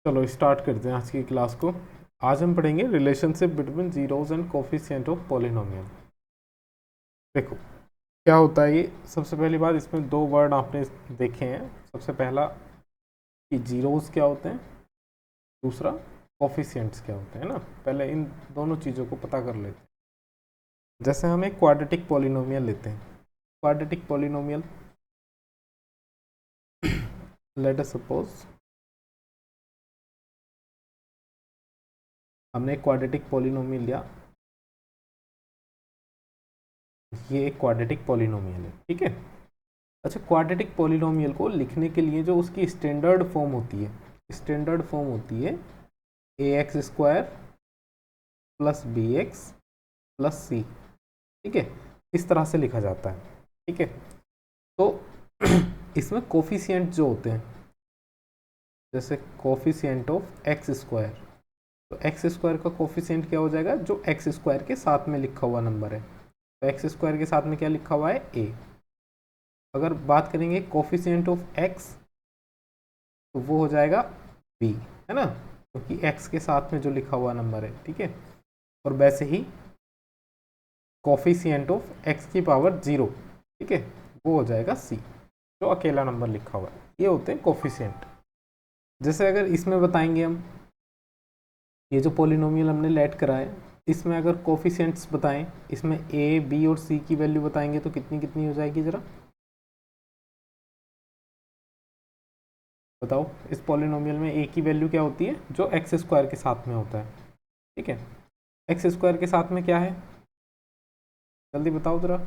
चलो स्टार्ट करते हैं आज की क्लास को। आज हम पढ़ेंगे relationship between zeros and coefficient of polynomial. देखो क्या होता है ये। सबसे पहली बात, इसमें दो वर्ड आपने देखे हैं। सबसे पहला कि जीरोस क्या होते हैं, दूसरा कोफिशिएंट्स क्या होते हैं ना। पहले इन दोनों चीज़ों को पता कर लेते हैं। जैसे हम एक क्वाड्रेटिक पॉलिनोमियल लेते हैं। Quadratic polynomial, let us suppose हमने एक क्वाड्रेटिक पॉलिनोमियल लिया। ये एक क्वाड्रेटिक पॉलिनोमियल है, ठीक है। अच्छा, क्वाड्रेटिक पॉलिनोमियल को लिखने के लिए जो उसकी स्टैंडर्ड फॉर्म होती है, स्टैंडर्ड फॉर्म होती है a x square plus b x plus c, ठीक है। इस तरह से लिखा जाता है, ठीक है। तो इसमें कोफिशिएंट जो होते हैं, जैसे कोफिशिएंट ऑफ एक्स स्क्वायर, तो एक्स स्क्वायर का कोफिशिएंट क्या हो जाएगा, जो एक्स स्क्वायर के साथ में लिखा हुआ नंबर है। तो एक्स स्क्वायर के साथ में क्या लिखा हुआ है, ए। अगर बात करेंगे कोफिशिएंट ऑफ एक्स, तो वो हो जाएगा बी, है ना, क्योंकि एक्स के साथ में जो लिखा हुआ नंबर है, ठीक है। और वैसे ही कोफिशिएंट ऑफ एक्स की पावर 0, ठीक है, वो हो जाएगा सी, जो अकेला नंबर लिखा हुआ है। ये होते हैं कोफिशिएंट। जैसे अगर इसमें बताएंगे हम, ये जो पॉलिनोमियल हमने लेट करा है, इसमें अगर कोफिशिएंट्स बताएं, इसमें ए बी और सी की वैल्यू बताएंगे तो कितनी कितनी हो जाएगी, जरा बताओ। इस पॉलिनोमियल में ए की वैल्यू क्या होती है, जो एक्स स्क्वायर के साथ में होता है, ठीक है। एक्स स्क्वायर के साथ में क्या है, जल्दी बताओ जरा।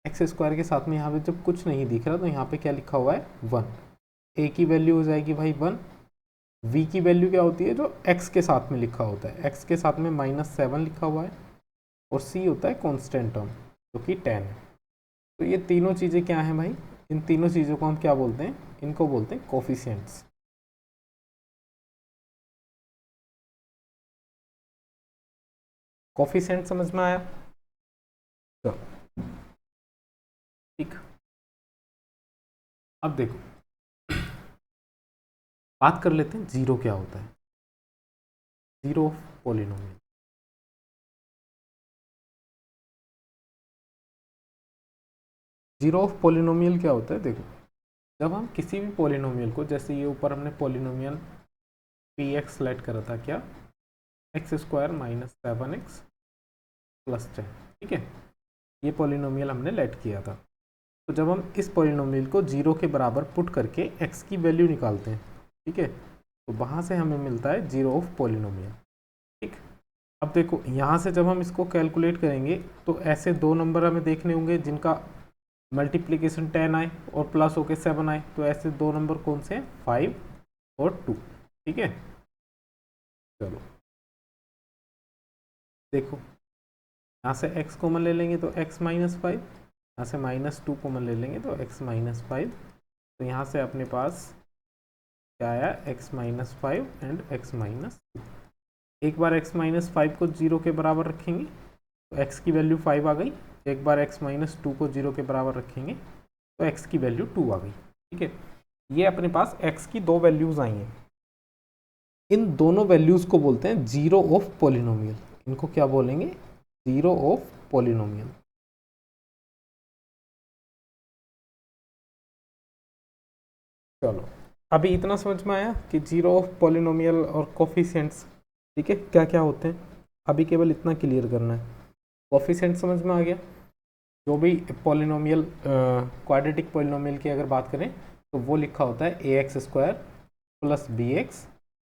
एक्स स्क्वायर के साथ में यहाँ पे जब कुछ नहीं दिख रहा तो यहाँ पे क्या लिखा हुआ है, 1। ए की वैल्यू हो जाएगी भाई 1। वी की वैल्यू क्या होती है, जो एक्स के साथ में लिखा होता है, एक्स के साथ में -7 लिखा हुआ है। और सी होता है कॉन्स्टेंट टर्म, जो कि 10 है। तो ये तीनों चीज़ें क्या हैं भाई, इन तीनों चीज़ों को हम क्या बोलते हैं, इनको बोलते हैं कोफिशिएंट्स। कोफिशिएंट समझ में आया, तो ठीक। अब देखो, बात कर लेते हैं जीरो क्या होता है, zero of polynomial. Zero of polynomial क्या होता है, देखो जब हम किसी भी पॉलिनोमियल को, जैसे ये ऊपर हमने पॉलिनोमियल पी एक्स सेलेक्ट करा था, क्या एक्स स्क्वायर -7x प्लस 10, ठीक है। ये पॉलिनोमियल हमने लेट किया था। तो जब हम इस पॉलिनोमियल को जीरो के बराबर पुट करके एक्स की वैल्यू निकालते हैं, ठीक है, तो वहाँ से हमें मिलता है जीरो ऑफ पॉलिनोमियल, ठीक। अब देखो यहाँ से जब हम इसको कैलकुलेट करेंगे तो ऐसे दो नंबर हमें देखने होंगे जिनका मल्टीप्लिकेशन 10 आए और प्लस होके 7 आए। तो ऐसे दो नंबर कौन से हैं, 5 और 2, ठीक है। चलो देखो, यहाँ से x कॉमन ले लेंगे तो x -5, यहाँ से -2 कॉमन ले लेंगे तो x -5। तो यहाँ से अपने पास क्या आया, x -5 एंड x -2। एक बार x -5 को 0 के बराबर रखेंगे तो x की वैल्यू 5 आ गई। एक बार x -2 को 0 के बराबर रखेंगे तो x की वैल्यू 2 आ गई, ठीक है। ये अपने पास x की दो वैल्यूज आई हैं। इन दोनों वैल्यूज को बोलते हैं जीरो ऑफ पॉलिनोमियल। इनको क्या बोलेंगे, जीरो ऑफ पॉलिनोमियल। चलो अभी इतना समझ में आया कि जीरो ऑफ पॉलिनोमियल और कोफिशिएंट्स, ठीक है, क्या क्या होते हैं। अभी केवल इतना क्लियर करना है। कोफिशिएंट समझ में आ गया। जो भी पॉलिनोमियल, क्वाड्रेटिक पॉलिनोमियल की अगर बात करें तो वो लिखा होता है a x square plus b x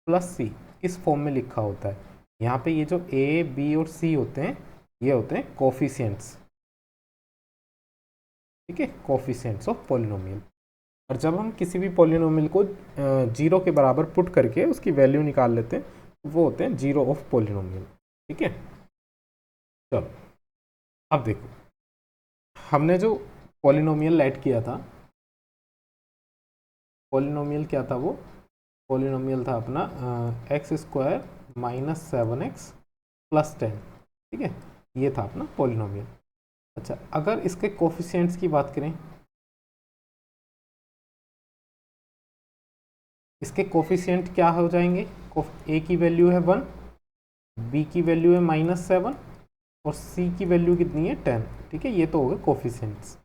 plus c, इस फॉर्म में लिखा होता है। यहाँ पे ये जो ए बी और सी होते हैं, ये होते हैं कोफिशिएंट्स, ठीक है, कोफिशिएंट्स ऑफ पॉलिनोमियल। और जब हम किसी भी पॉलिनोमियल को जीरो के बराबर पुट करके उसकी वैल्यू निकाल लेते हैं, वो होते हैं जीरो ऑफ पॉलिनोमियल, ठीक है। चलो अब देखो, हमने जो पॉलिनोमियल लेट किया था, पॉलिनोमियल क्या था वो, पॉलिनोमियल था अपना एक्स स्क्वायर -7x प्लस 10, ठीक है। ये था अपना पॉलिनोमियल। अच्छा, अगर इसके कोफिशिएंट्स की बात करें, इसके कोफिशिएंट क्या हो जाएंगे, ए की वैल्यू है 1, बी की वैल्यू है -7 और सी की वैल्यू कितनी है 10। ठीक है, ये तो हो गए कोफिशिएंट्स।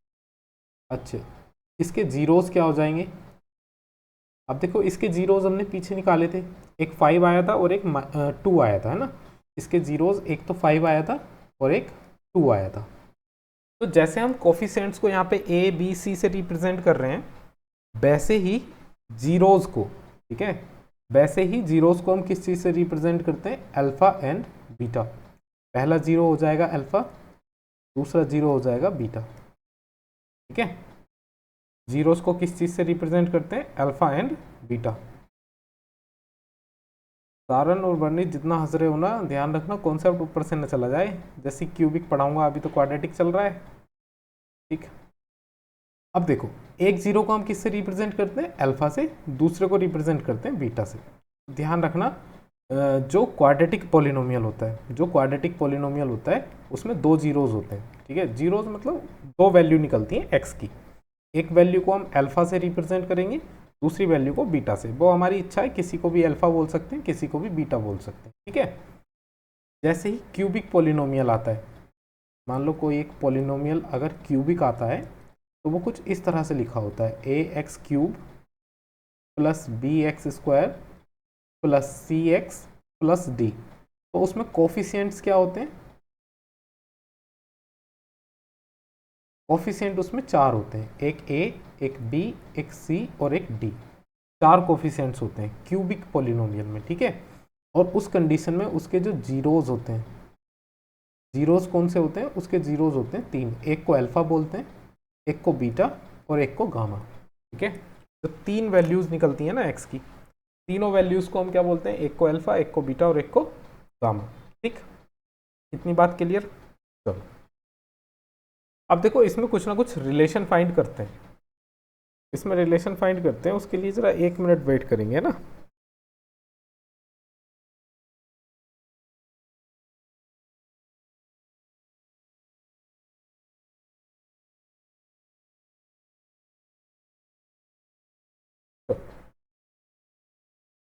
अच्छा, इसके जीरोस क्या हो जाएंगे, अब देखो इसके जीरोस हमने पीछे निकाले थे, एक 5 आया था और एक 2 आया था, है ना। इसके जीरोस एक तो 5 आया था और एक 2 आया था। तो जैसे हम कोफिशिएंट्स को यहाँ पे ए बी सी से रिप्रेजेंट कर रहे हैं, वैसे ही जीरोस को, ठीक है, वैसे ही जीरोस को हम किस चीज़ से रिप्रेजेंट करते हैं, अल्फा एंड बीटा। पहला जीरो हो जाएगा अल्फा, दूसरा जीरो हो जाएगा बीटा। ठीक है, जीरोस को किस चीज़ से रिप्रेजेंट करते हैं, अल्फा एंड बीटा। सारन और वर्णित जितना हंस रहे हो ना, ध्यान रखना कॉन्सेप्ट ऊपर से न चला जाए। जैसे क्यूबिक पढ़ाऊंगा, अभी तो क्वाड्रेटिक चल रहा है। ठीक, अब देखो एक जीरो को हम किससे रिप्रेजेंट करते हैं, अल्फा से, दूसरे को रिप्रेजेंट करते हैं बीटा से। ध्यान रखना जो क्वाड्रेटिक पॉलिनोमियल होता है, जो क्वाड्रेटिक पॉलिनोमियल होता है उसमें दो जीरोज होते हैं। ठीक है, जीरोज मतलब दो वैल्यू निकलती है एक्स की, एक वैल्यू को हम अल्फा से रिप्रेजेंट करेंगे, दूसरी वैल्यू को बीटा से। वो हमारी इच्छा है, किसी को भी अल्फा बोल सकते हैं, किसी को भी बीटा बोल सकते हैं। ठीक है, जैसे ही क्यूबिक पॉलिनोमियल आता है, मान लो कोई एक पॉलिनोमियल अगर क्यूबिक आता है तो वो कुछ इस तरह से लिखा होता है, a x cube plus b x square plus c x plus d. तो उसमें कोफिशिएंट्स क्या होते हैं, कोफिशिएंट उसमें चार होते हैं, एक ए, एक बी, एक सी और एक डी। चार कोफिशिएंट्स होते हैं क्यूबिक पॉलिनोमियल में। ठीक है, और उस कंडीशन में उसके जो जीरोज होते हैं, जीरोज कौन से होते हैं, उसके जीरोज होते हैं तीन, एक को अल्फा बोलते हैं, एक को बीटा और एक को गामा। ठीक है, तो तीन वैल्यूज निकलती हैं ना एक्स की, तीनों वैल्यूज को हम क्या बोलते हैं, एक को अल्फा, एक को बीटा और एक को गामा। ठीक, इतनी बात क्लियर। चलो अब देखो इसमें कुछ ना कुछ रिलेशन फाइंड करते हैं, इसमें रिलेशन फाइंड करते हैं, उसके लिए जरा 1 मिनट वेट करेंगे ना।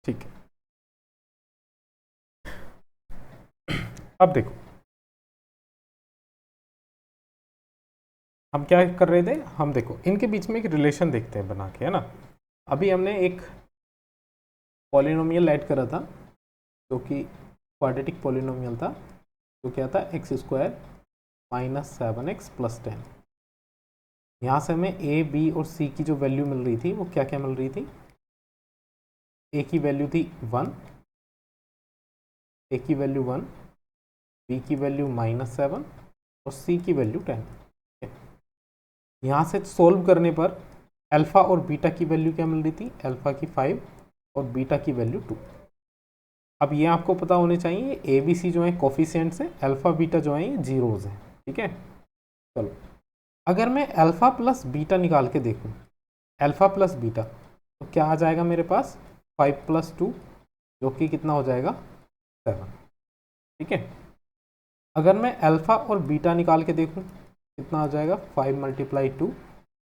ठीक है, अब देखो हम क्या कर रहे थे, हम देखो इनके बीच में एक रिलेशन देखते हैं बना के, है ना। अभी हमने एक पॉलिनोमियल ऐड करा था जो कि क्वाड्रेटिक पॉलिनोमियल था, जो क्या था, x square minus 7x plus 10। यहाँ से हमें ए बी और सी की जो वैल्यू मिल रही थी वो क्या क्या मिल रही थी, ए की वैल्यू थी 1, ए की वैल्यू 1, बी की वैल्यू -7 और सी की वैल्यू 10। यहाँ से सोल्व करने पर अल्फा और बीटा की वैल्यू क्या मिल रही थी, अल्फा की 5 और बीटा की वैल्यू 2। अब ये आपको पता होने चाहिए, ए बी सी जो है कोफिशिएंट्स हैं, अल्फा बीटा जो है ये जीरोज हैं। ठीक है, चलो अगर मैं अल्फा प्लस बीटा निकाल के देखूँ, अल्फा प्लस बीटा, तो क्या आ जाएगा मेरे पास, 5 + 2 जो कि कितना हो जाएगा 7। ठीक है, अगर मैं अल्फा और बीटा निकाल के देखूँ कितना हो जाएगा, 5 × 2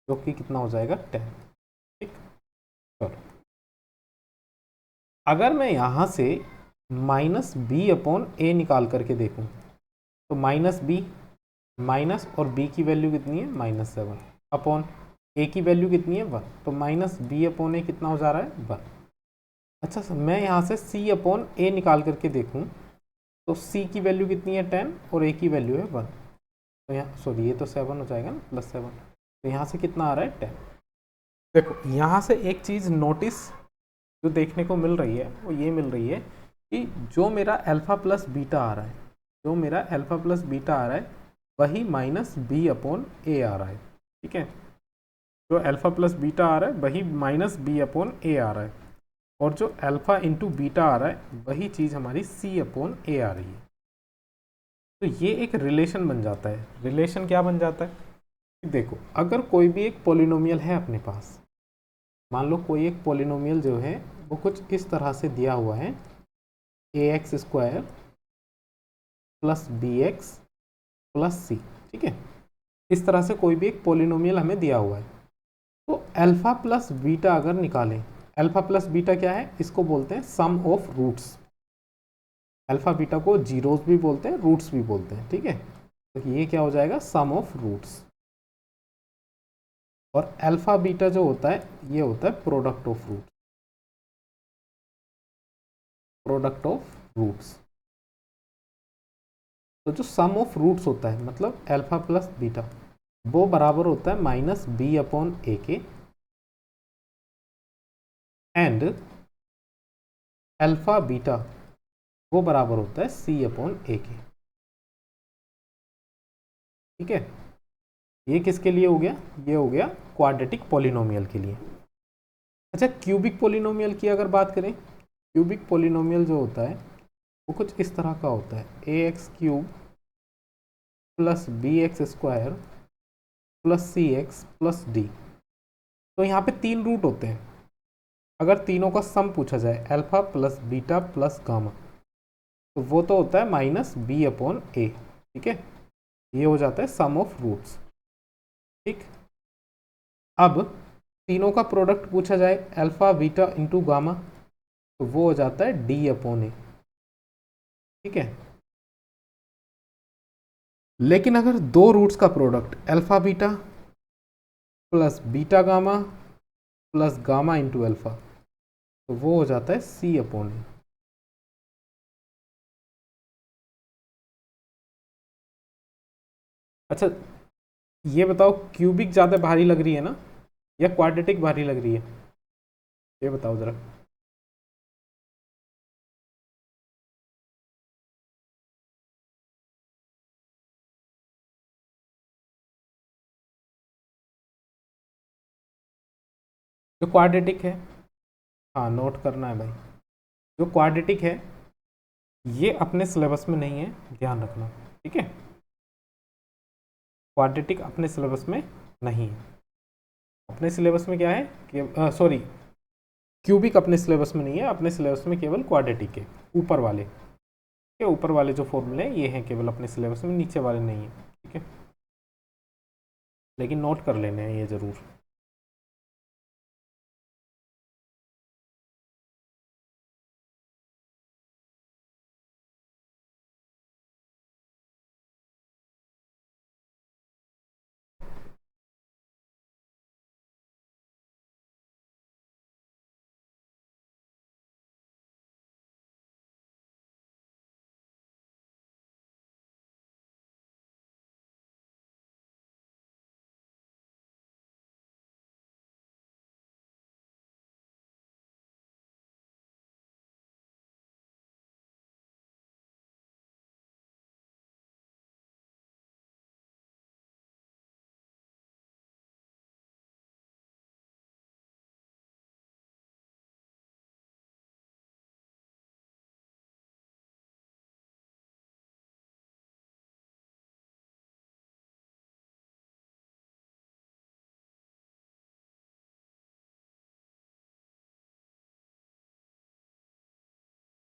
जो कि कितना हो जाएगा 10। ठीक, चलो अगर मैं यहाँ से -b/a निकाल करके देखूँ तो -b, माइनस और b की वैल्यू कितनी है -7 अपॉन a की वैल्यू कितनी है 1, तो -b/a कितना हो जा रहा है 1। अच्छा सर, मैं यहाँ से c/a निकाल करके देखूँ तो c की वैल्यू कितनी है 10 और a की वैल्यू है 1, तो यहाँ सॉरी ये तो 7 हो जाएगा ना, +7, तो यहाँ से कितना आ रहा है 10। देखो यहाँ से एक चीज़ नोटिस जो देखने को मिल रही है वो ये मिल रही है कि जो मेरा अल्फा प्लस बीटा आ रहा है, जो मेरा अल्फा प्लस बीटा आ रहा है वही -b/a आ रहा है। ठीक है, जो अल्फा प्लस बीटा आ रहा है वही -b/a आ रहा है, और जो अल्फा इंटू बीटा आ रहा है वही चीज़ हमारी c/a आ रही है। तो ये एक रिलेशन बन जाता है। रिलेशन क्या बन जाता है कि देखो अगर कोई भी एक पॉलिनोमियल है अपने पास, मान लो कोई एक पॉलिनोमियल जो है वो कुछ इस तरह से दिया हुआ है, ax² plus bx plus c। ठीक है, इस तरह से कोई भी एक पॉलिनोमियल हमें दिया हुआ है, तो अल्फा प्लस बीटा अगर निकालें, अल्फा प्लस बीटा क्या है, इसको बोलते हैं सम ऑफ रूट्स। अल्फा बीटा को जीरोस भी बोलते हैं, रूट्स भी बोलते हैं, ठीक है। तो ये क्या हो जाएगा, सम ऑफ रूट्स। और अल्फा बीटा जो होता है ये होता है product of root, product of roots. तो जो सम ऑफ रूट्स होता है मतलब अल्फा प्लस बीटा, वो बराबर होता है माइनस बी अपॉन ए के, एंड अल्फा बीटा वो बराबर होता है सी अपॉन ए के, ठीक है। ये किसके लिए हो गया, ये हो गया क्वाड्रेटिक पॉलिनोमियल के लिए। अच्छा, क्यूबिक पॉलिनोमियल की अगर बात करें, क्यूबिक पॉलिनोमियल जो होता है वो कुछ इस तरह का होता है, a x cube plus b x square plus c x plus d. तो यहाँ पे 3 रूट होते हैं, अगर तीनों का सम पूछा जाए alpha plus beta plus gamma, तो वो तो होता है माइनस बी अपॉन ए, ठीक है। ये हो जाता है सम ऑफ रूट्स, ठीक। अब तीनों का प्रोडक्ट पूछा जाए अल्फा बीटा इंटू गामा, तो वो हो जाता है डी अपॉन ए, ठीक है। लेकिन अगर 2 रूट्स का product alpha beta plus beta gamma plus gamma into alpha, तो वो हो जाता है सी अपॉन ए। अच्छा, ये बताओ क्यूबिक ज़्यादा भारी लग रही है ना या क्वाड्रेटिक भारी लग रही है, ये बताओ ज़रा। जो क्वाड्रेटिक है, हाँ नोट करना है भाई, जो क्वाड्रेटिक है ये अपने सिलेबस में नहीं है, ध्यान रखना, ठीक है। क्वाड्रेटिक अपने सिलेबस में नहीं है। अपने सिलेबस में क्या है कि सॉरी, क्यूबिक अपने सिलेबस में नहीं है, अपने सिलेबस में केवल क्वाड्रेटिक है, ऊपर वाले के ऊपर वाले जो फॉर्मूले हैं ये हैं केवल अपने सिलेबस में, नीचे वाले नहीं है, ठीक है। लेकिन नोट कर लेने हैं ये ज़रूर।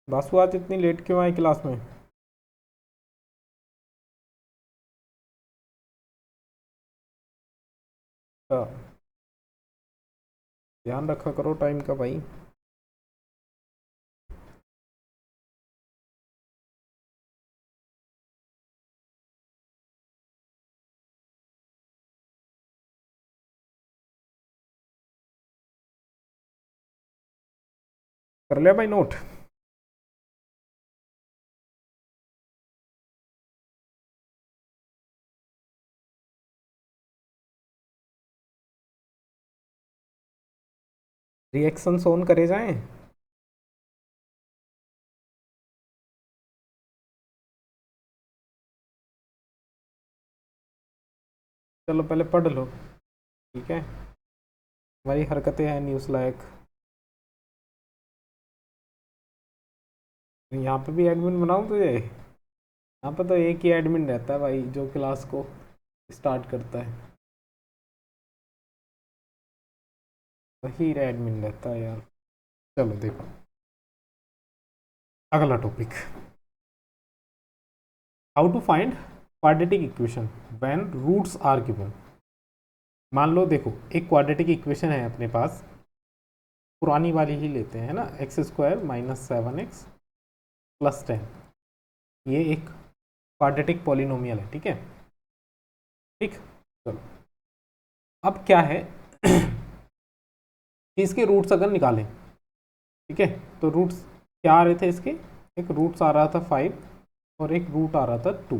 बासु आज इतनी लेट क्यों आए क्लास में? अच्छा, ध्यान रखा करो टाइम का भाई। कर लिया भाई नोट? रिएक्शन ऑन करे जाएं? चलो पहले पढ़ लो, ठीक है। हमारी हरकतें हैं न्यूज़ लायक। यहाँ पे भी एडमिन बनाऊँ तुझे? यहाँ पे तो एक ही एडमिन रहता है भाई जो क्लास को स्टार्ट करता है, वही एडमिन रहता है यार। चलो देखो अगला topic, how to find quadratic equation when roots are given. मान लो देखो एक क्वाड्रेटिक इक्वेशन है अपने पास, पुरानी वाली ही लेते हैं ना, x square minus 7x plus 10, ये एक क्वाड्रेटिक पॉलिनोमियल है, ठीक है। ठीक, चलो अब क्या है कि इसके रूट्स अगर निकालें, ठीक है, तो रूट्स क्या आ रहे थे इसके, एक रूट्स आ रहा था 5 और एक रूट आ रहा था 2।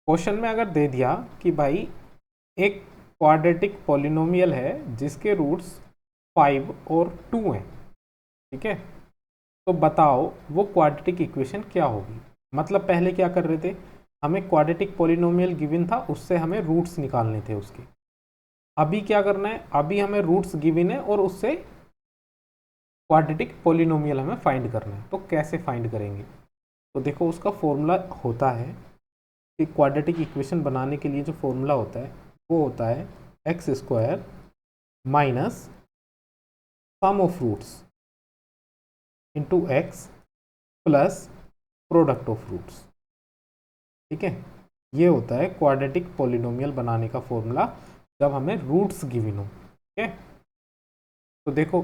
क्वेश्चन में अगर दे दिया कि भाई एक क्वाड्रेटिक पॉलिनोमियल है जिसके रूट्स 5 और 2 हैं, ठीक है, तो बताओ वो क्वाड्रेटिक इक्वेशन क्या होगी। मतलब पहले क्या कर रहे थे, हमें क्वाड्रेटिक पॉलिनोमियल गिवन था, उससे हमें रूट्स निकालने थे उसके। अभी क्या करना है, अभी हमें रूट्स गिवन है और उससे क्वाड्रेटिक पॉलिनोमियल हमें फाइंड करना है। तो कैसे फाइंड करेंगे, तो देखो उसका फॉर्मूला होता है कि क्वाड्रेटिक इक्वेशन बनाने के लिए जो फॉर्मूला होता है वो होता है x square minus sum of roots into x plus product of roots, ठीक है। ये होता है क्वाड्रेटिक पॉलिनोमियल बनाने का फॉर्मूला जब हमें रूट्स गिवन हो, ठीक है। तो देखो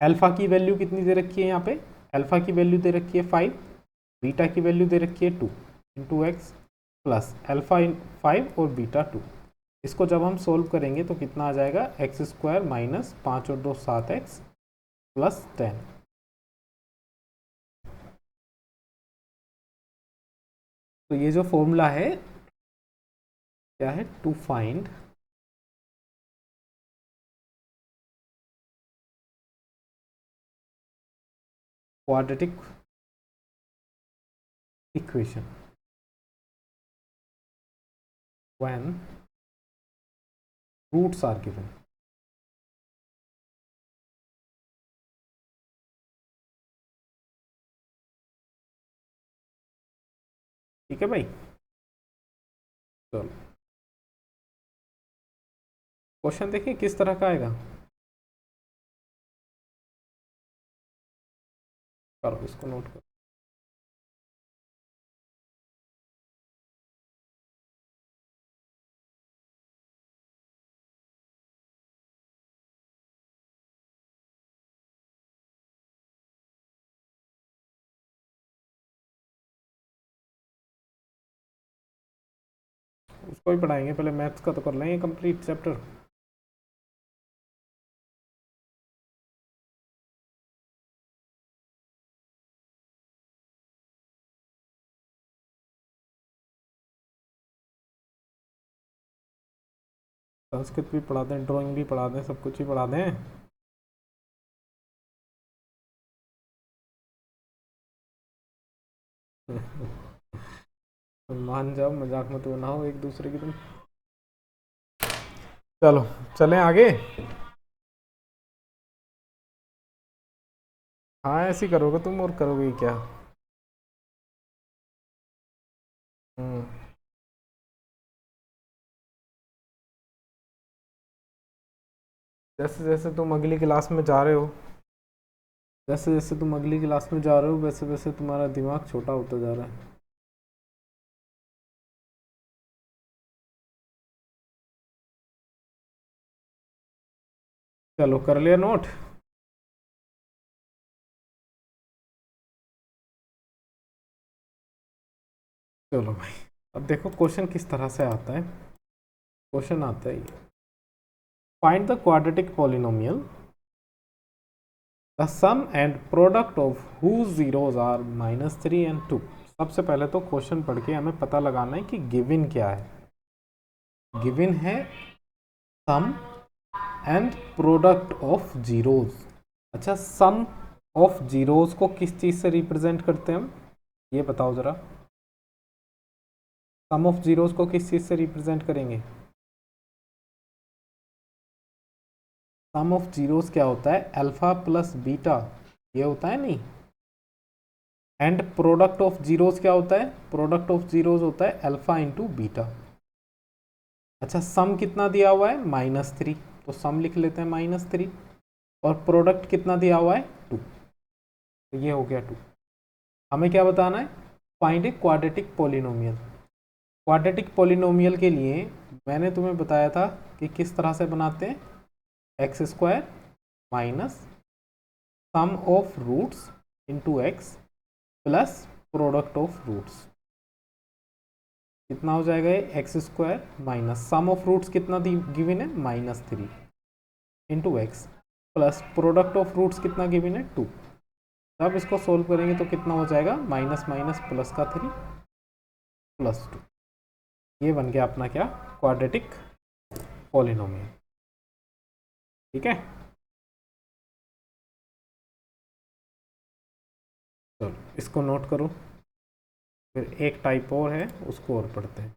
अल्फा की वैल्यू कितनी दे रखी है, यहाँ पे अल्फा की वैल्यू दे रखी है 5, बीटा की वैल्यू दे रखी है 2 इंटू एक्स प्लस अल्फा 5 और बीटा 2। इसको जब हम सोल्व करेंगे तो कितना आ जाएगा, एक्स स्क्वायर माइनस 5 और 2 7x प्लस 10। तो ये जो फॉर्मूला है क्या है, to find quadratic equation when roots are given। ठीक है भाई, चलो क्वेश्चन देखिए किस तरह का आएगा। करो इसको नोट करो। उसको ही पढ़ाएंगे, पहले मैथ्स का तो कर लेंगे कंप्लीट चैप्टर। संस्कृत भी पढ़ा दें, ड्राइंग भी पढ़ा दें, सब कुछ ही पढ़ा दें। मान जाओ, मजाक मत बनाओ एक दूसरे की तुम। चलो चलें आगे। हाँ ऐसे ही करोगे तुम, और करोगे क्या। हम्म, जैसे जैसे तुम अगली क्लास में जा रहे हो, जैसे जैसे तुम अगली क्लास में जा रहे हो वैसे वैसे तुम्हारा दिमाग छोटा होता जा रहा है। चलो कर लिया नोट। चलो भाई, अब देखो क्वेश्चन किस तरह से आता है। क्वेश्चन आता है ये, find the quadratic polynomial the sum and product of whose zeros are -3 and 2। सबसे पहले तो क्वेश्चन पढ़ के हमें पता लगाना है कि गिवन क्या है। गिवन है सम एंड प्रोडक्ट ऑफ जीरोज। अच्छा, सम ऑफ जीरोज को किस चीज से रिप्रेजेंट करते हैं हम, ये बताओ जरा। सम ऑफ जीरोज को किस चीज से रिप्रेजेंट करेंगे। सम ऑफ जीरोस क्या होता है, अल्फा प्लस बीटा, ये होता है नहीं। एंड प्रोडक्ट ऑफ जीरोस क्या होता है, प्रोडक्ट ऑफ जीरोस होता है अल्फा इंटू बीटा। अच्छा, सम कितना दिया हुआ है, -3, तो सम लिख लेते हैं -3। और प्रोडक्ट कितना दिया हुआ है, 2, तो ये हो गया 2। हमें क्या बताना है, find a quadratic polynomial. Quadratic polynomial के लिए मैंने तुम्हें बताया था कि किस तरह से बनाते हैं, x square minus sum of roots into x plus product of roots. कितना हो जाएगा ये, x square minus sum of roots कितना गिवन है, -3 into x plus product of roots कितना गिवन है, 2। अब इसको सोल्व करेंगे तो कितना हो जाएगा, माइनस माइनस प्लस का 3 प्लस 2। ये बन गया अपना क्या, क्वाड्रेटिक पॉलिनोमियल। ठीक है, चलो इसको नोट करो, फिर एक टाइप और है उसको और पढ़ते हैं।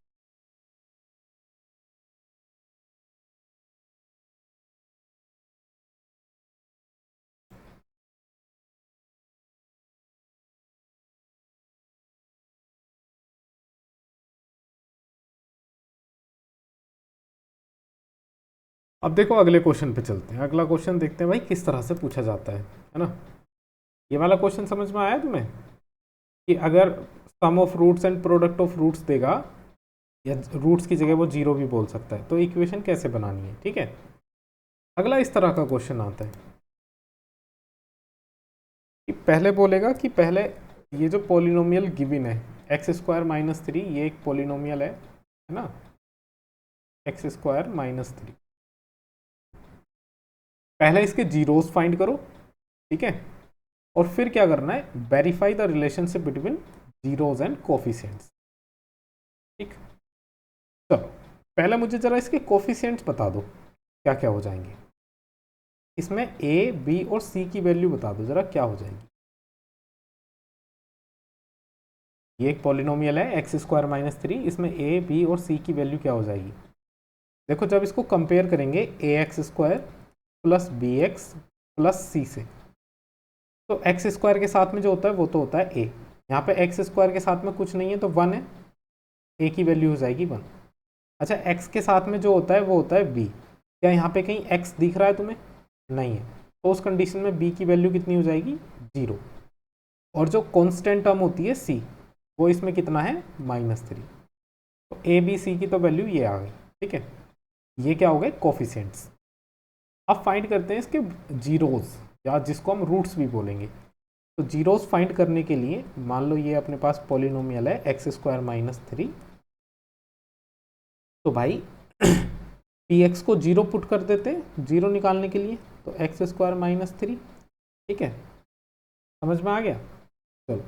अब देखो अगले क्वेश्चन पे चलते हैं। अगला क्वेश्चन देखते हैं भाई किस तरह से पूछा जाता है ना। ये वाला क्वेश्चन समझ में आया तुम्हें कि अगर sum of roots and product of roots देगा या रूट्स की जगह वो 0 भी बोल सकता है तो इक्वेशन कैसे बनानी है। ठीक है, अगला इस तरह का क्वेश्चन आता है कि पहले बोलेगा कि पहले ये जो पॉलिनोमियल गिवन है एक्स स्क्वायर माइनस 3, ये एक पॉलिनोमियल है ना, एक्स स्क्वायर माइनस 3। पहले इसके जीरोस फाइंड करो, ठीक है, और फिर क्या करना है, verify the relationship between zeros and coefficients. ठीक, चलो पहले मुझे जरा इसके कोफिशिएंट्स बता दो क्या क्या हो जाएंगे। इसमें ए बी और सी की वैल्यू बता दो जरा क्या हो जाएगी। ये एक पॉलिनोमियल है एक्स स्क्वायर माइनस 3, इसमें ए बी और सी की वैल्यू क्या हो जाएगी। देखो जब इसको कंपेयर करेंगे a x square plus b x plus c से, तो एक्स स्क्वायर के साथ में जो होता है वो तो होता है ए, यहाँ पे एक्स स्क्वायर के साथ में कुछ नहीं है तो 1 है, ए की वैल्यू हो जाएगी 1। अच्छा, एक्स के साथ में जो होता है वो होता है बी, क्या यहाँ पे कहीं एक्स दिख रहा है तुम्हें, नहीं है, तो उस कंडीशन में बी की वैल्यू कितनी हो जाएगी, 0। और जो कॉन्स्टेंट टर्म होती है सी, वो इसमें कितना है, -3। तो ए बी सी की तो वैल्यू ये आ गई। ठीक है, ये क्या हो गए, कोफिशिएंट्स। अब फाइंड करते हैं इसके जीरोस, या जिसको हम रूट्स भी बोलेंगे। तो जीरोस फाइंड करने के लिए मान लो ये अपने पास पॉलिनोमियल है एक्स स्क्वायर माइनस 3, तो भाई पी एक्स को 0 पुट कर देते हैं 0 निकालने के लिए, तो एक्स स्क्वायर माइनस 3। ठीक है, समझ में आ गया। चलो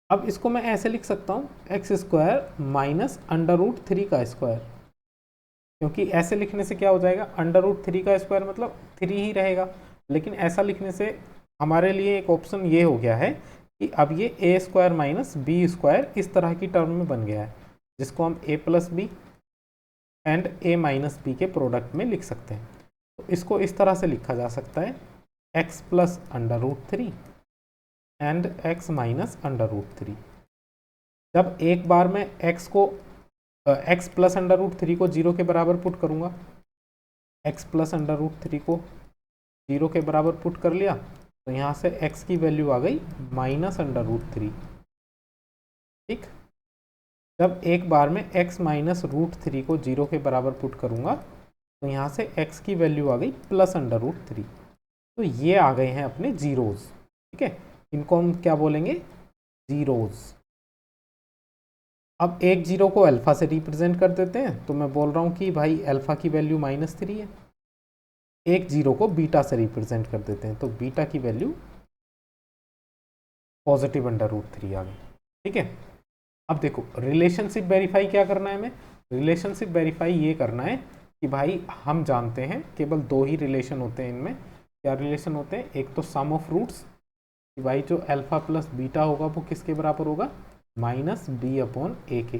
अब इसको मैं ऐसे लिख सकता हूँ एक्स स्क्वायर माइनस √3 का स्क्वायर, क्योंकि ऐसे लिखने से क्या हो जाएगा, √3 का स्क्वायर मतलब 3 ही रहेगा, लेकिन ऐसा लिखने से हमारे लिए एक ऑप्शन ये हो गया है कि अब ये ए स्क्वायर माइनस बी स्क्वायर इस तरह की टर्म में बन गया है, जिसको हम a plus b and a minus b के प्रोडक्ट में लिख सकते हैं। तो इसको इस तरह से लिखा जा सकता है x plus √3 and x minus √3। जब एक बार मैं एक्स प्लस √3 को 0 के बराबर पुट करूंगा, एक्स प्लस √3 को 0 के बराबर पुट कर लिया, तो यहाँ से x की वैल्यू आ गई -√3। ठीक, जब एक बार में x माइनस √3 को 0 के बराबर पुट करूंगा, तो यहाँ से x की वैल्यू आ गई +√3। तो ये आ गए हैं अपने जीरोस। ठीक है, इनको हम क्या बोलेंगे, जीरोस। अब एक जीरो को अल्फा से रिप्रेजेंट कर देते हैं, तो मैं बोल रहा हूँ कि भाई अल्फा की वैल्यू -3 है। एक जीरो को बीटा से रिप्रेजेंट कर देते हैं, तो बीटा की वैल्यू पॉजिटिव √3 आ गई। ठीक है, अब देखो रिलेशनशिप वेरीफाई क्या करना है हमें, रिलेशनशिप वेरीफाई ये करना है कि भाई हम जानते हैं केवल 2 ही रिलेशन होते हैं इनमें। क्या रिलेशन होते हैं, एक तो सम ऑफ रूट्स, कि भाई जो अल्फा प्लस बीटा होगा वो किसके बराबर होगा, -b/a के,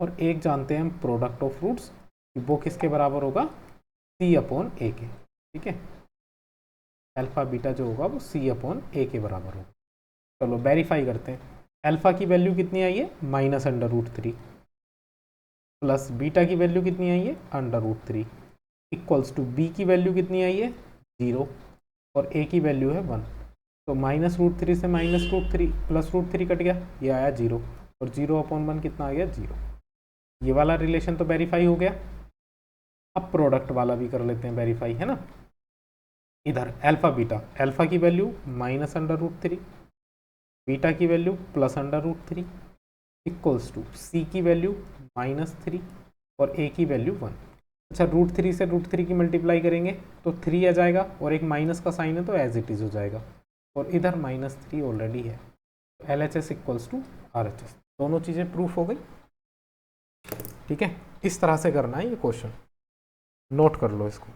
और एक जानते हैं हम प्रोडक्ट ऑफ रूट्स कि वो किसके बराबर होगा, c/a के। ठीक है, अल्फा बीटा जो होगा वो c/a के बराबर होगा। चलो वेरीफाई करते हैं। अल्फा की वैल्यू कितनी आई है, -√3, प्लस बीटा की वैल्यू कितनी आई है, √3, इक्वल्स टू बी की वैल्यू कितनी आई है, 0, और a की वैल्यू है 1। तो -√3 से -√3 +√3 कट गया, ये आया 0, और 0/1 कितना आ गया, 0। ये वाला रिलेशन तो वेरीफाई हो गया। अब प्रोडक्ट वाला भी कर लेते हैं वेरीफाई, है ना। इधर अल्फा बीटा, अल्फा की वैल्यू -√3, बीटा की वैल्यू +√3 इक्वल्स टू सी की वैल्यू -3 और ए की वैल्यू 1। अच्छा, √3 से √3 की मल्टीप्लाई करेंगे तो 3 आ जाएगा और एक माइनस का साइन है तो एज इट इज़ हो जाएगा, और इधर -3 ऑलरेडी है। LHS इक्वल्स टू RHS, दोनों चीज़ें प्रूफ हो गई। ठीक है, इस तरह से करना है ये क्वेश्चन, नोट कर लो इसको।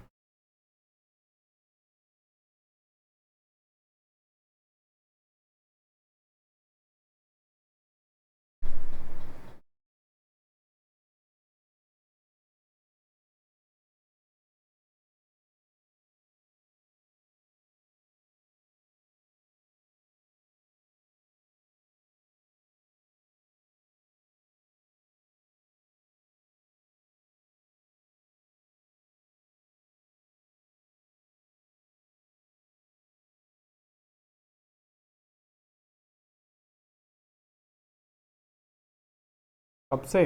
अब से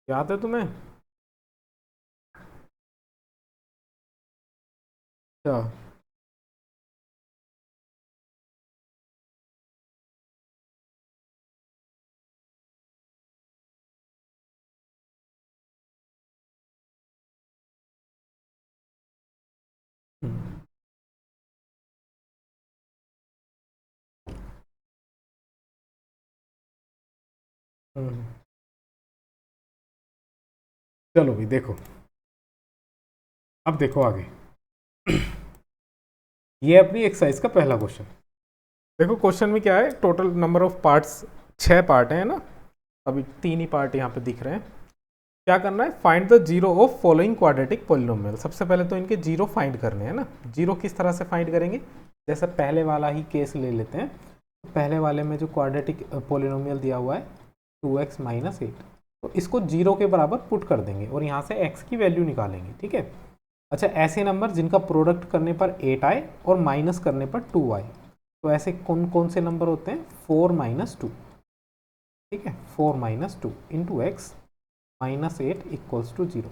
याद है तुम्हें? अच्छा, हम्म, हम्म। चलो भाई देखो, अब देखो आगे। ये अपनी एक्सरसाइज का पहला क्वेश्चन। देखो क्वेश्चन में क्या है, total number of parts 6 part है ना, अभी 3 ही पार्ट यहाँ पे दिख रहे हैं। क्या करना है, find the zero of following quadratic polynomial. सबसे पहले तो इनके जीरो फाइंड करने हैं ना। जीरो किस तरह से फाइंड करेंगे, जैसे पहले वाला ही केस ले लेते हैं। पहले वाले में जो क्वाड्रेटिक पॉलिनोमियल दिया हुआ है 2x - 8, तो इसको जीरो के बराबर पुट कर देंगे और यहाँ से x की वैल्यू निकालेंगे। ठीक है। अच्छा, ऐसे नंबर जिनका प्रोडक्ट करने पर 8 आए और माइनस करने पर 2 आए, तो ऐसे कौन कौन से नंबर होते हैं, 4 - 2। ठीक है, 4 - 2 इंटू एक्स -8 इक्वल्स टू 0।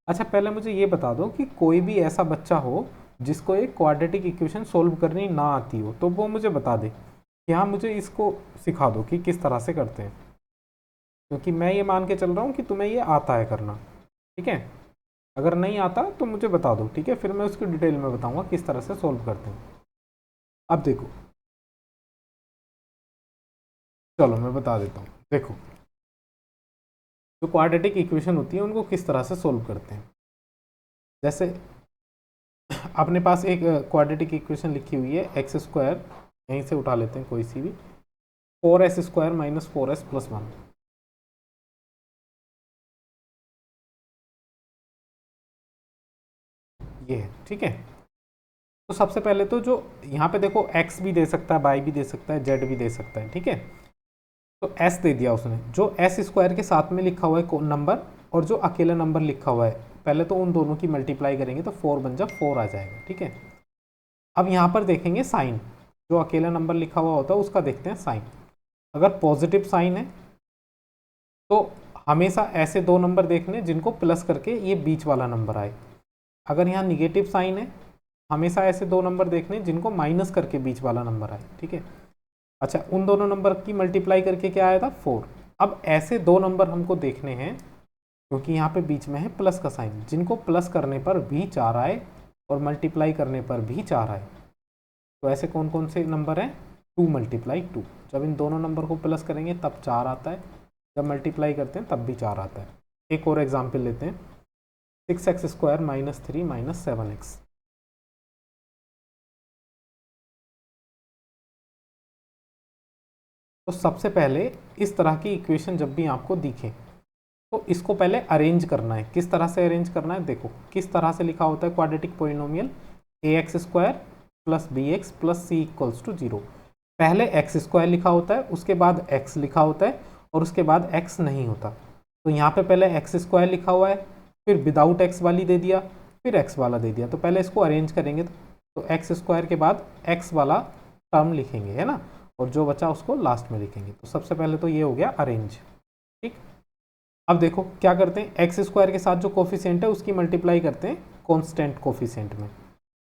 अच्छा, पहले मुझे ये बता दो कि कोई भी ऐसा बच्चा हो जिसको एक क्वाड्रेटिक इक्वेशन सोल्व करनी ना आती हो, तो वो मुझे बता दे कि हाँ मुझे इसको सिखा दो कि किस तरह से करते हैं, क्योंकि मैं ये मान के चल रहा हूँ कि तुम्हें ये आता है करना। ठीक है, अगर नहीं आता तो मुझे बता दो, ठीक है, फिर मैं उसकी डिटेल में बताऊँगा किस तरह से सोल्व करते हैं। अब देखो, चलो मैं बता देता हूँ। देखो, जो क्वाड्रेटिक इक्वेशन होती है उनको किस तरह से सोल्व करते हैं। जैसे अपने पास एक क्वाड्रेटिक इक्वेशन लिखी हुई है, x², यहीं से उठा लेते हैं कोई सी भी, 4s² - 4s + 1। ये है, ठीक है। तो सबसे पहले तो जो यहाँ पे देखो, x भी दे सकता है, y भी दे सकता है, z भी दे सकता है। ठीक है, तो s दे दिया उसने। जो s² के साथ में लिखा हुआ है नंबर और जो अकेला नंबर लिखा हुआ है, पहले तो उन दोनों की मल्टीप्लाई करेंगे तो 4 बन जा 4 आ जाएगा। ठीक है, अब यहाँ पर देखेंगे साइन, जो अकेला नंबर लिखा हुआ होता है उसका देखते हैं साइन। अगर पॉजिटिव साइन है तो हमेशा ऐसे दो नंबर देखने जिनको प्लस करके ये बीच वाला नंबर आए। अगर यहाँ निगेटिव साइन है, हमेशा ऐसे दो नंबर देखने जिनको माइनस करके बीच वाला नंबर आए। ठीक है, अच्छा, उन दोनों नंबर की मल्टीप्लाई करके क्या आया था, 4। अब ऐसे दो नंबर हमको देखने हैं, क्योंकि यहाँ पे बीच में है प्लस का साइन, जिनको प्लस करने पर भी 4 आए और मल्टीप्लाई करने पर भी 4 आए। तो ऐसे कौन कौन से नंबर हैं, 2 × 2। जब इन दोनों नंबर को प्लस करेंगे तब 4 आता है, जब मल्टीप्लाई करते हैं तब भी 4 आता है। एक और एग्जाम्पल लेते हैं, 6x² - 3 - 7x। तो सबसे पहले इस तरह की इक्वेशन जब भी आपको दिखे तो इसको पहले अरेंज करना है। किस तरह से अरेंज करना है, देखो किस तरह से लिखा होता है quadratic polynomial, ax² + bx + c = 0। पहले x² लिखा होता है, उसके बाद x लिखा होता है और उसके बाद x नहीं होता। तो यहाँ पे पहले x² लिखा हुआ है, फिर विदाउट x वाली दे दिया, फिर x वाला दे दिया। तो पहले इसको अरेंज करेंगे तो x² के बाद x वाला टर्म लिखेंगे, है ना, और जो बचा उसको लास्ट में लिखेंगे। तो सबसे पहले तो ये हो गया अरेंज, ठीक। अब देखो क्या करते हैं, एक्स स्क्वायर के साथ जो कोफिशिएंट है उसकी मल्टीप्लाई करते हैं कांस्टेंट कोफिशिएंट में।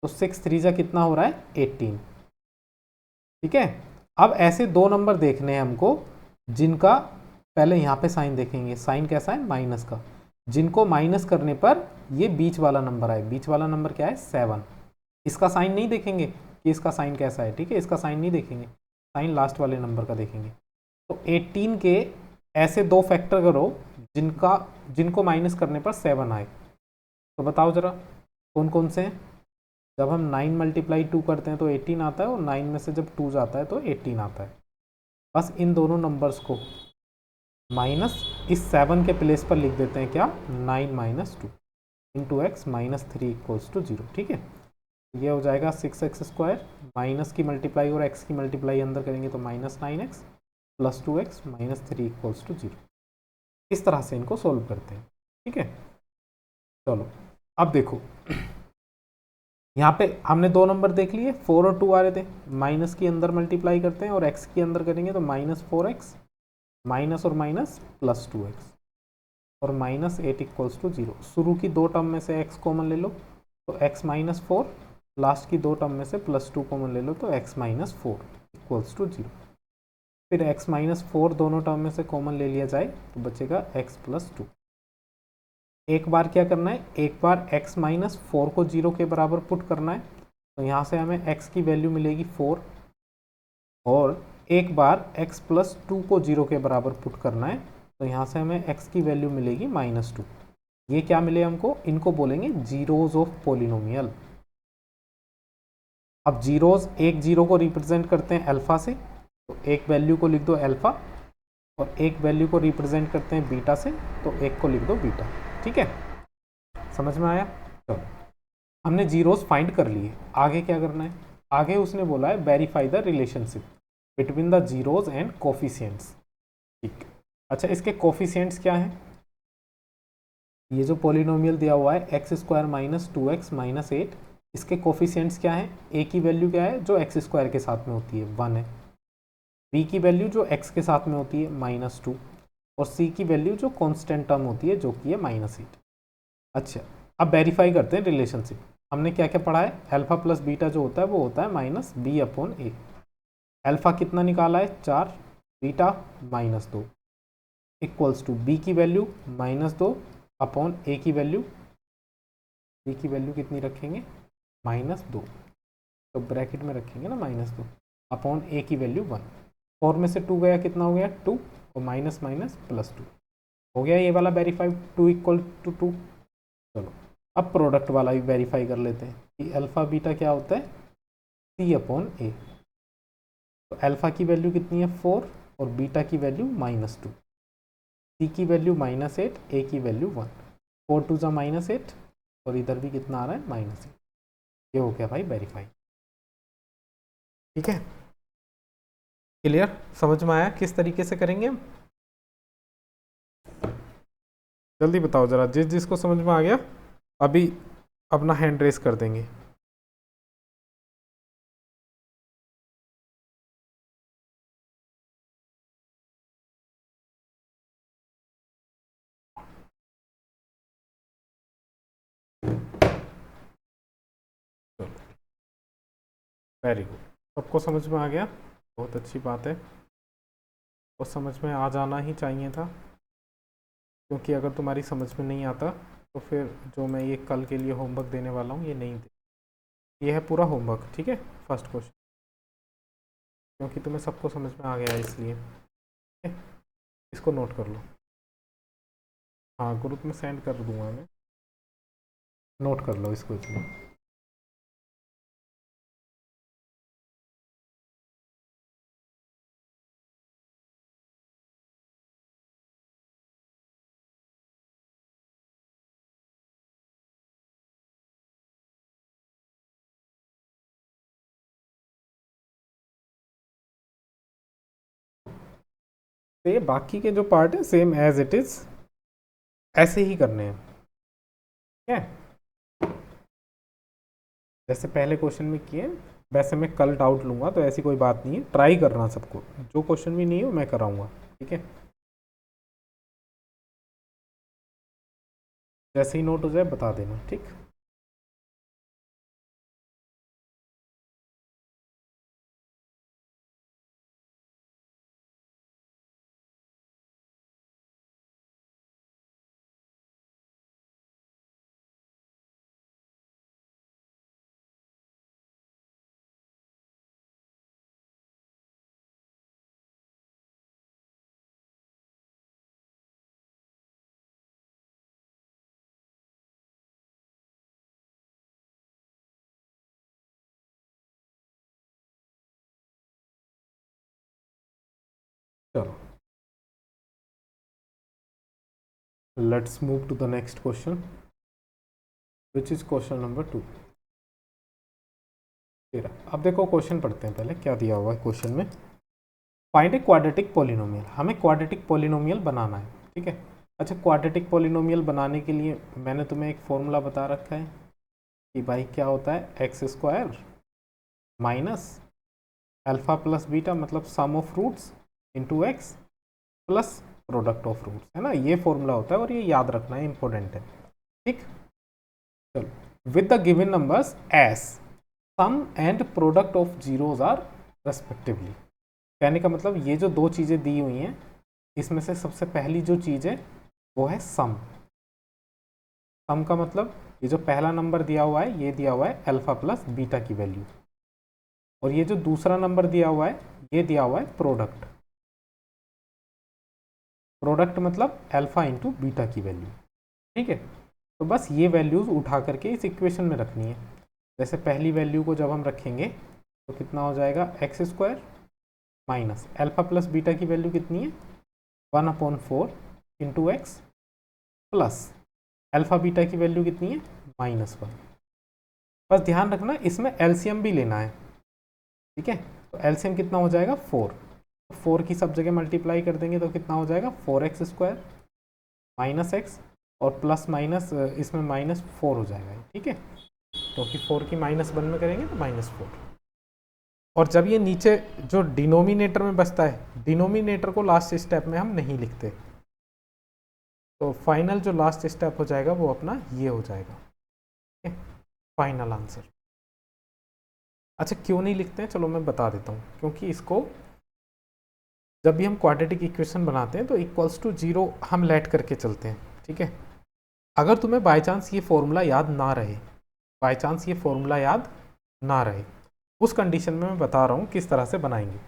तो 6 3 जा कितना हो रहा है 18, ठीक है। अब ऐसे दो नंबर देखने हैं हमको जिनका, पहले यहाँ पे साइन देखेंगे, साइन कैसा है माइनस का, जिनको माइनस करने पर ये बीच वाला नंबर आए। बीच वाला नंबर क्या है 7। इसका साइन नहीं देखेंगे कि इसका साइन कैसा है, ठीक है, इसका साइन नहीं देखेंगे, साइन लास्ट वाले नंबर का देखेंगे। तो 18 के ऐसे दो फैक्टर करो जिनको माइनस करने पर 7 आए। तो बताओ जरा कौन कौन से हैं। जब हम 9 मल्टीप्लाई 2 करते हैं तो 18 आता है, और 9 में से जब 2 जाता है तो 18 आता है। बस इन दोनों नंबर्स को माइनस इस 7 के प्लेस पर लिख देते हैं क्या, 9 minus 2 into x minus 3 equals to 0, ठीक है। ये हो जाएगा 6x स्क्वायर, माइनस की मल्टीप्लाई और x की मल्टीप्लाई अंदर करेंगे तो minus 9x plus 2x minus 3 equals to 0। इस तरह से इनको सोल्व करते हैं, ठीक है। चलो अब देखो यहाँ पे हमने दो नंबर देख लिए, 4 और 2 आ रहे थे, माइनस की अंदर मल्टीप्लाई करते हैं और x की अंदर करेंगे तो माइनस 4x माइनस और माइनस प्लस 2x और माइनस 8 इक्वल्स टू 0। शुरू की दो टर्म में से x कॉमन ले लो तो x माइनस 4, लास्ट की दो टर्म में से प्लस 2 कॉमन ले लो तो x माइनस 4 इक्वल्स टू 0। फिर x माइनस 4 दोनों टर्म में से कॉमन ले लिया जाए तो बचेगा x प्लस 2। एक बार क्या करना है, एक बार x माइनस 4 को 0 के बराबर पुट करना है, तो यहाँ से हमें x की वैल्यू मिलेगी 4, और एक बार x प्लस 2 को 0 के बराबर पुट करना है, तो यहाँ से हमें x की वैल्यू मिलेगी माइनस 2। ये क्या मिले हमको, इनको बोलेंगे जीरोज ऑफ पोलिनोमियल। अब जीरोज एक जीरो को रिप्रेजेंट करते हैं अल्फा से, तो एक वैल्यू को लिख दो अल्फा, और एक वैल्यू को रिप्रेजेंट करते हैं बीटा से, तो एक को लिख दो बीटा, ठीक है। समझ में आया। तो हमने जीरोज फाइंड कर लिए, आगे क्या करना है, आगे उसने बोला है verify the relationship between the zeros and coefficients, ठीक। अच्छा इसके कोफिशिएंट्स क्या हैं, ये जो पॉलिनोमियल दिया हुआ है x square minus 2x minus 8, इसके कोफिशिएंट्स क्या है, a की वैल्यू क्या है जो एक्स स्क्वायर के साथ में होती है 1 है, b की वैल्यू जो x के साथ में होती है माइनस 2, और c की वैल्यू जो कांस्टेंट टर्म होती है जो कि है माइनस 8। अच्छा अब वेरीफाई करते हैं रिलेशनशिप। हमने क्या क्या पढ़ा है, अल्फा प्लस बीटा जो होता है वो होता है minus b upon a. Alpha कितना निकाला है 4, beta minus 2 equals to b की वैल्यू माइनस 2 अपॉन ए की वैल्यू, बी की वैल्यू कितनी रखेंगे माइनस 2, तो ब्रैकेट में रखेंगे ना माइनस 2 अपॉन ए की वैल्यू 1। 4 में से 2 गया कितना हो गया 2, और माइनस माइनस प्लस 2 हो गया ये वाला वेरीफाई, 2 इक्वल टू 2। चलो अब प्रोडक्ट वाला भी वेरीफाई कर लेते हैं कि अल्फा बीटा क्या होता है सी अपॉन ए। तो अल्फा की वैल्यू कितनी है 4 और बीटा की वैल्यू माइनस 2, सी की वैल्यू माइनस 8, ए की वैल्यू 1, 4 टू जा माइनस 8, और इधर भी कितना आ रहा है माइनस 8। ये हो गया भाई वेरीफाई, ठीक है। क्लियर, समझ में आया किस तरीके से करेंगे हम, जल्दी बताओ जरा, जिस जिसको समझ में आ गया अभी अपना हैंड रेस कर देंगे। वेरी गुड, सबको समझ में आ गया, बहुत अच्छी बात है, और समझ में आ जाना ही चाहिए था, क्योंकि अगर तुम्हारी समझ में नहीं आता तो फिर जो मैं ये कल के लिए होमवर्क देने वाला हूँ ये नहीं दे, ये है पूरा होमवर्क, ठीक है, फर्स्ट क्वेश्चन, क्योंकि तुम्हें सबको समझ में आ गया इसलिए, ठीक है? इसको नोट कर लो, हाँ ग्रुप में सेंड कर दूंगा मैं, नोट कर लो इसको इसमें। तो ये बाकी के जो पार्ट है सेम एज इट इज ऐसे ही करने हैं, ठीक है, जैसे पहले क्वेश्चन में किए वैसे मैं कल डाउट लूँगा, तो ऐसी कोई बात नहीं है, ट्राई करना सबको, जो क्वेश्चन भी नहीं हो मैं कराऊंगा, ठीक है। जैसे ही नोट हो जाए बता देना, ठीक। चलो, let's move to the next question, which is question number 2। अब देखो क्वेश्चन पढ़ते हैं, पहले क्या दिया हुआ है क्वेश्चन में। फाइंड ए क्वाड्रेटिक पॉलिनोमियल, हमें क्वाड्रेटिक पॉलिनोमियल बनाना है, ठीक है। अच्छा, क्वाड्रेटिक पॉलिनोमियल बनाने के लिए मैंने तुम्हें एक फॉर्मूला बता रखा है कि भाई क्या होता है, x square minus alpha plus beta, मतलब sum of roots into x plus product of roots, है ना, ये फॉर्मूला होता है और ये याद रखना है, इंपॉर्टेंट है, ठीक। चलो, with the given numbers as sum and product of zeros are respectively. कहने का मतलब ये जो दो चीज़ें दी हुई हैं, इसमें से सबसे पहली जो चीज़ है वो है सम। सम का मतलब ये जो पहला नंबर दिया हुआ है, ये दिया हुआ है अल्फा प्लस बीटा की वैल्यू, और ये जो दूसरा नंबर दिया हुआ है, ये दिया हुआ है प्रोडक्ट। प्रोडक्ट मतलब अल्फा इंटू बीटा की वैल्यू, ठीक है। तो बस ये वैल्यूज उठा करके इस इक्वेशन में रखनी है। जैसे पहली वैल्यू को जब हम रखेंगे तो कितना हो जाएगा, x square minus alpha plus beta की वैल्यू कितनी है, 1/4 into x plus alpha beta की वैल्यू कितनी है, -1। बस ध्यान रखना इसमें एलसीएम भी लेना है, ठीक है। तो एलसीएम कितना हो जाएगा, 4। 4 की सब जगह मल्टीप्लाई कर देंगे तो कितना हो जाएगा, 4x स्क्वायर माइनस एक्स और प्लस माइनस इसमें -4 हो जाएगा, ठीक है। क्योंकि 4 की -1 में करेंगे तो -4। और जब ये नीचे जो डिनोमिनेटर में बचता है, डिनोमिनेटर को लास्ट स्टेप में हम नहीं लिखते, तो फाइनल जो लास्ट स्टेप हो जाएगा वो अपना ये हो जाएगा, ठीक है, फाइनल आंसर। अच्छा, क्यों नहीं लिखते हैं, चलो मैं बता देता हूँ। क्योंकि इसको जब भी हम क्वाड्रेटिक इक्वेशन बनाते हैं तो इक्वल्स टू 0 हम लेट करके चलते हैं, ठीक है। अगर तुम्हें बाय चांस ये फॉर्मूला याद ना रहे, बाय चांस ये फॉर्मूला याद ना रहे, उस कंडीशन में मैं बता रहा हूँ किस तरह से बनाएंगे।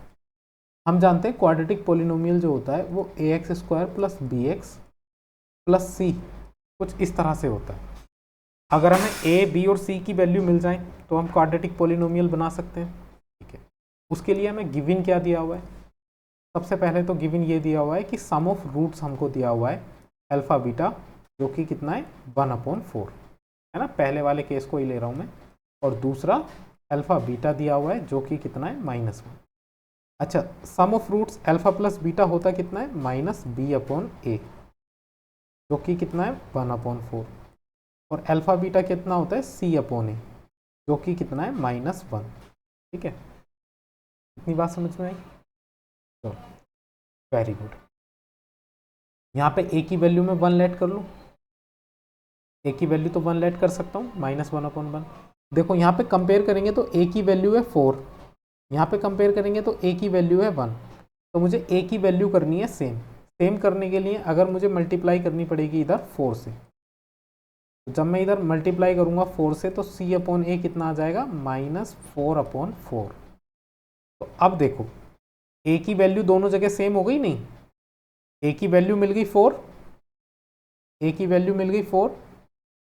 हम जानते हैं क्वाड्रेटिक पोलिनोमियल जो होता है वो ax square plus b x plus c कुछ इस तरह से होता है। अगर हमें a, b और c की वैल्यू मिल जाए तो हम क्वाड्रेटिक पोलिनोमियल बना सकते हैं, ठीक है। उसके लिए हमें गिवन क्या दिया हुआ है, सबसे पहले तो गिवन ये दिया हुआ है कि सम ऑफ रूट्स हमको दिया हुआ है अल्फा बीटा, जो कि कितना है 1/4, है ना, पहले वाले केस को ही ले रहा हूँ मैं। और दूसरा अल्फा बीटा दिया हुआ है जो कि कितना है -1। अच्छा, sum of roots alpha plus beta होता कितना है, -b/a, जो कि कितना है 1/4। और अल्फा बीटा कितना होता है, c/a, जो कि कितना है -1, ठीक है। इतनी बात समझ में आई, तो वेरी गुड। यहाँ पे a की वैल्यू में 1 लेट कर लूँ, a की वैल्यू तो 1 लेट कर सकता हूँ, -1/1। देखो यहाँ पे कंपेयर करेंगे तो a की वैल्यू है 4, यहाँ पे कंपेयर करेंगे तो a की वैल्यू है 1, तो मुझे a की वैल्यू करनी है सेम। सेम करने के लिए अगर मुझे मल्टीप्लाई करनी पड़ेगी इधर 4 से, तो जब मैं इधर मल्टीप्लाई करूँगा 4 से तो c/a कितना आ जाएगा, -4/4। तो अब देखो a की वैल्यू दोनों जगह सेम हो गई नहीं, a की वैल्यू मिल गई 4, a की वैल्यू मिल गई 4,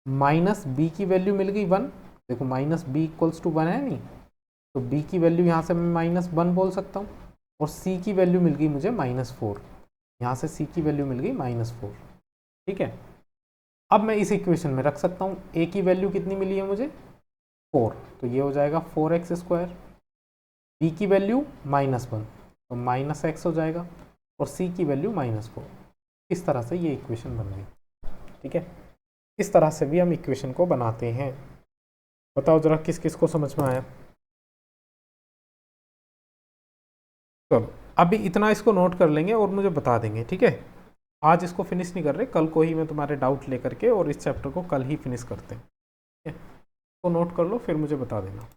माइनस b की वैल्यू मिल गई 1। देखो -b = 1 है नहीं, तो b की वैल्यू यहाँ से मैं -1 बोल सकता हूँ, और c की वैल्यू मिल गई मुझे -4, यहाँ से c की वैल्यू मिल गई -4, ठीक है। अब मैं इस इक्वेशन में रख सकता हूँ, a की वैल्यू कितनी मिली है मुझे 4, तो ये हो जाएगा 4x स्क्वायर, b की वैल्यू -1 तो -x हो जाएगा, और c की वैल्यू -4। इस तरह से ये इक्वेशन बन गई, ठीक है। इस तरह से भी हम इक्वेशन को बनाते हैं। बताओ जरा किस किस को समझ में आया। चलो अभी इतना इसको नोट कर लेंगे और मुझे बता देंगे, ठीक है। आज इसको फिनिश नहीं कर रहे, कल को ही मैं तुम्हारे डाउट लेकर के और इस चैप्टर को कल ही फिनिश करते हैं, ठीक है। तो नोट कर लो फिर मुझे बता देना।